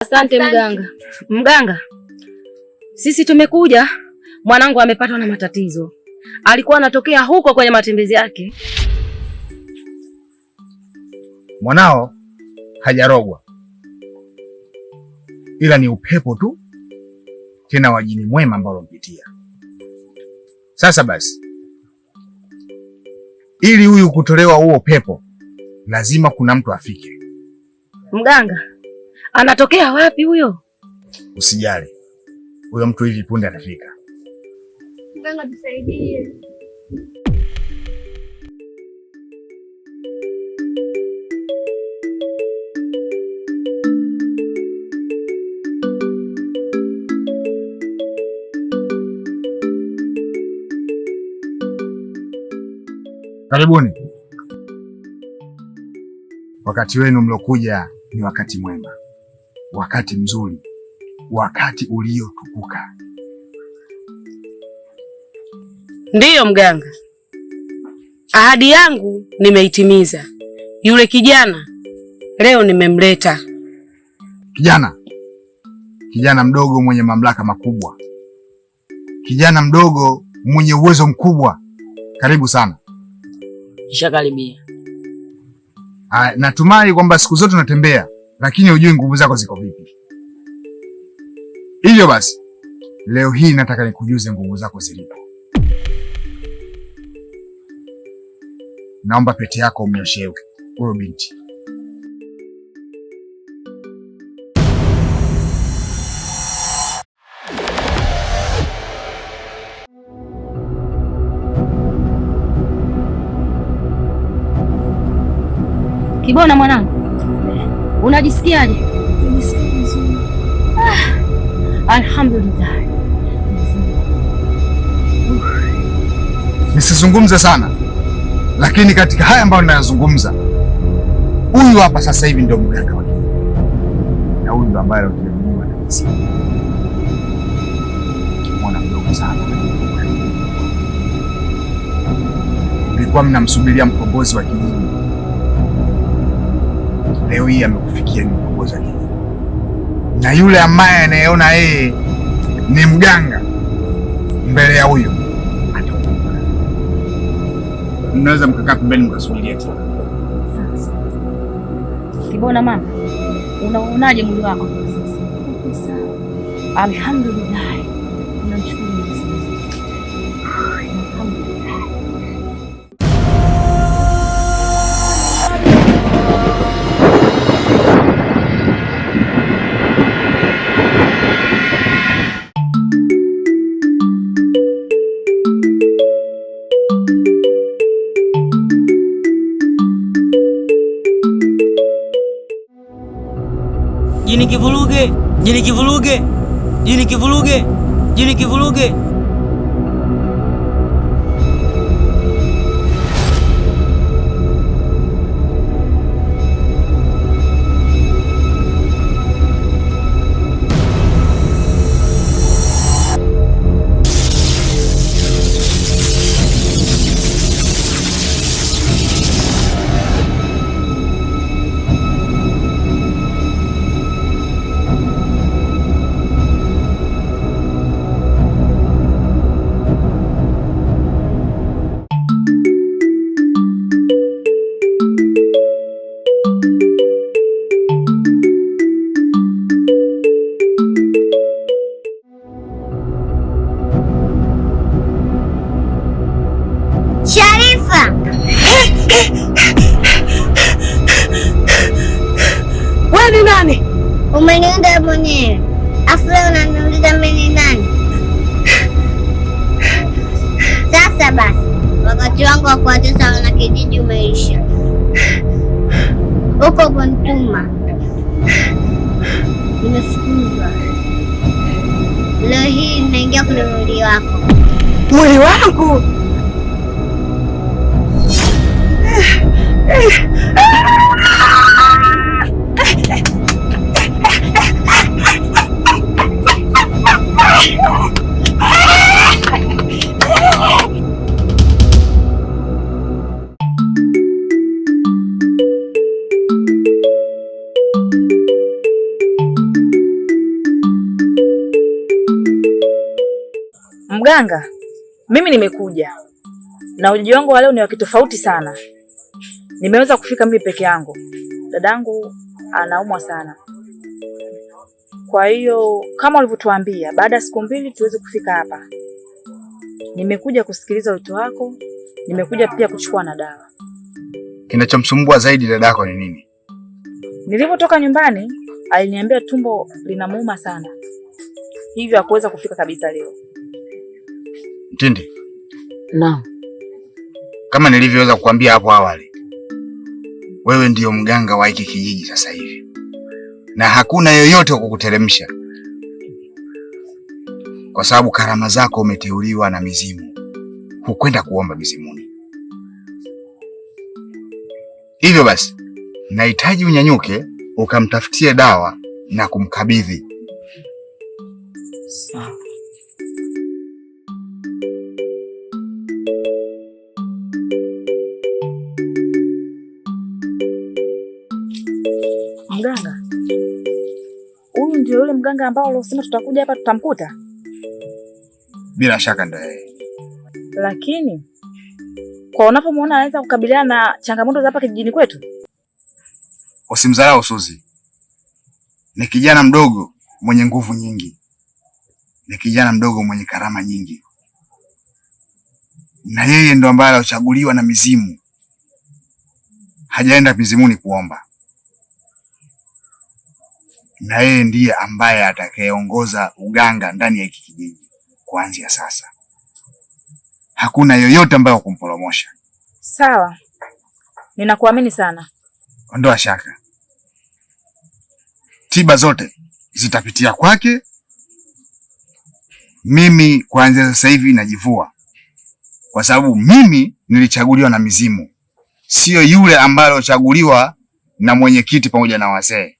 Asante mganga. Mganga, sisi tumekuja, mwanangu amepatwa na matatizo. Alikuwa anatokea huko kwenye matembezi yake. Mwanao hajarogwa, ila ni upepo tu, tena wajini mwema ambao umpitia. Sasa basi, ili huyu kutolewa huo pepo, lazima kuna mtu afike. Mganga, anatokea wapi huyo? Usijali, huyo mtu hivi punde atafika. Mganga tusaidie. Karibuni. Wakati wenu mlokuja ni wakati mwema, wakati mzuri, wakati uliotukuka. Ndiyo mganga, ahadi yangu nimeitimiza. Yule kijana leo nimemleta. Kijana mdogo mwenye mamlaka makubwa, kijana mdogo mwenye uwezo mkubwa. Karibu sana. Nishakaribia. Natumai kwamba siku zote unatembea, lakini hujui nguvu zako ziko vipi. Hivyo basi, leo hii nataka nikujuze nguvu zako zilipo. Naomba pete yako umnyoshee huyo binti. Kibona mwanangu, unajisikiaje? Najisikia vizuri. Alhamdulillah. Nisizungumze sana, lakini katika haya ambayo ninayazungumza, huyu hapa sasa hivi ndio mganga wake, na huyu ndo ambaye tunamjua kabisa. Mwana mdogo sana, mlikuwa mnamsubiria mkombozi wa kijiji. Leo hii amekufikia ni mkombozi wa kijiji, na yule ambaye anayeona yeye ni mganga mbele ya huyo atakumbuka. Mnaweza mkakaa pembeni mkasubiria tu. Sasa Kibona mama, unaonaje mwili wako sasa? Uko sawa. Alhamdulillah. Tunamshukuru Mwenyezi Mungu. Alhamdulillah. Jini kivuruge, jini kivuruge, jini kivuruge, jini kivuruge. Sharifa! Wewe ni nani? Umeniunda mwenyewe. Afu leo unaniuliza mimi ni nani? Sasa basi, wakati wangu wa kuwatesa wana kijiji umeisha. Uko kunituma. Nimefukuzwa. Leo hii nimeingia kwenye mwili wako. Mwili wangu? Mganga, mimi nimekuja na ujaji wangu wa leo ni wa kitofauti sana. Nimeweza kufika mimi peke yangu. Dadangu anaumwa sana. Kwa hiyo kama ulivyotuambia, baada ya siku 2 tuweze kufika hapa. Nimekuja kusikiliza wito wako, nimekuja pia kuchukua na dawa. Kinachomsumbua zaidi dadako ni nini? Nilipotoka nyumbani, aliniambia tumbo linamuuma sana. Hivyo hakuweza kufika kabisa leo. Mtindi. Naam. Kama nilivyoweza kukwambia hapo awali, wewe ndiyo mganga wa hiki kijiji sasa hivi. Na hakuna yoyote wa kukuteremsha. Kwa sababu karama zako umeteuliwa na mizimu. Hukwenda kuomba mizimuni. Hivyo basi, nahitaji unyanyuke ukamtafutie dawa na kumkabidhi. Sawa. Mganga, huyu ndio yule mganga ambao uliosema tutakuja hapa tutamkuta? Bila shaka ndio yeye. Lakini kwa unapomwona anaweza kukabiliana na changamoto za hapa kijijini kwetu? Usimdharau Suzi. Ni kijana mdogo mwenye nguvu nyingi. Ni kijana mdogo mwenye karama nyingi. Na yeye ndo ambaye alichaguliwa na mizimu. Hajaenda mizimuni kuomba. Na yeye ndiye ambaye atakayeongoza uganga ndani ya hiki kijiji kuanzia sasa. Hakuna yoyote ambaye kumporomosha. Sawa. Ninakuamini sana. Ondoa shaka. Tiba zote zitapitia kwake. Mimi kuanzia sasa hivi najivua. Kwa sababu mimi nilichaguliwa na mizimu. Sio yule ambaye alichaguliwa na mwenyekiti pamoja na wazee.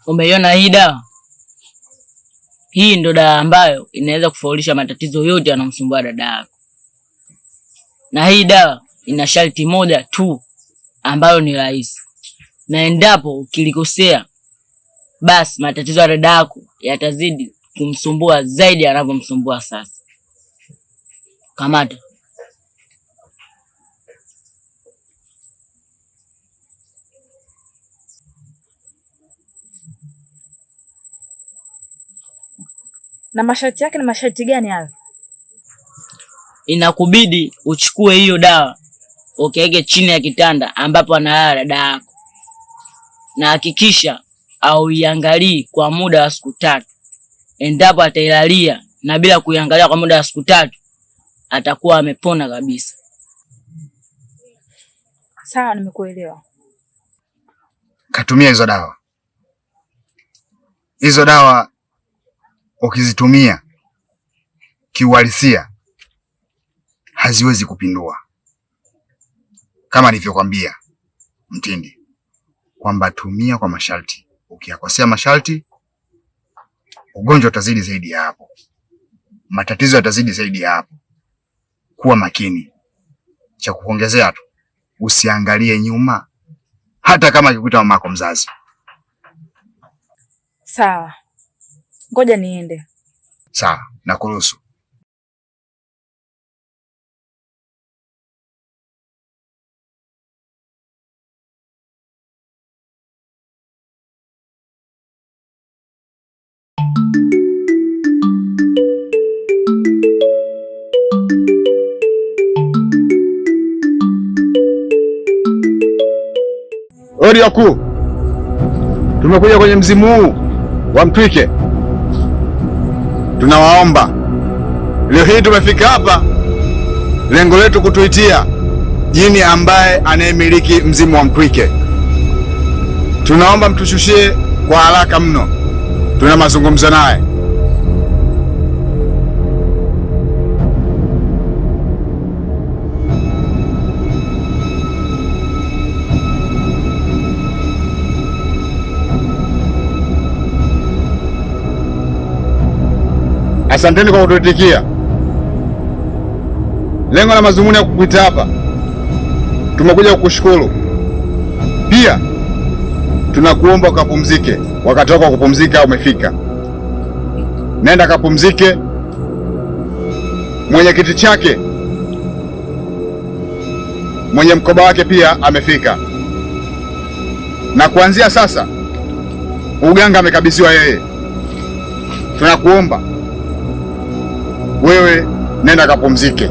Umeiona hii dawa? Hii ndo dawa ambayo inaweza kufaulisha matatizo yote yanayomsumbua dada yako. Na hii dawa ina sharti moja tu ambayo ni rahisi. Na endapo ukilikosea, basi matatizo ya dada yako yatazidi kumsumbua zaidi yanavyomsumbua sasa. Kamata. Na masharti yake ni masharti gani hayo? Inakubidi uchukue hiyo dawa ukaeke chini ya kitanda ambapo analala dada yako. Na hakikisha auiangalii kwa muda wa siku 3. Endapo atailalia na bila kuiangalia kwa muda wa siku 3, atakuwa amepona kabisa. Sawa, nimekuelewa. Katumia hizo dawa. Hizo dawa ukizitumia kiuhalisia haziwezi kupindua. Kama nilivyokuambia Mtindi, kwamba tumia kwa masharti. Ukiyakosea masharti, ugonjwa utazidi zaidi ya hapo. Matatizo yatazidi zaidi ya hapo. Kuwa makini. Cha kuongezea tu, usiangalie nyuma hata kama akikuita mamako mzazi. Sawa. Ngoja niende. Sawa, nakuruhusu. Odi wakuu. Tumekuja kwenye mzimu huu wa Mtwike. Tunawaomba. Leo hii tumefika hapa, lengo letu kutuitia jini ambaye anayemiliki mzimu wa Mtwike. Tunaomba mtushushie kwa haraka mno. Tuna mazungumzo naye. Asanteni kwa kutuitikia. Lengo la mazungumzo ya kukuita hapa, tumekuja kukushukuru Pia tunakuomba ukapumzike, wakati wako kupumzika umefika. Nenda kapumzike. Mwenyekiti chake, mwenye mkoba wake pia amefika, na kuanzia sasa uganga amekabidhiwa yeye. Tunakuomba wewe nenda kapumzike.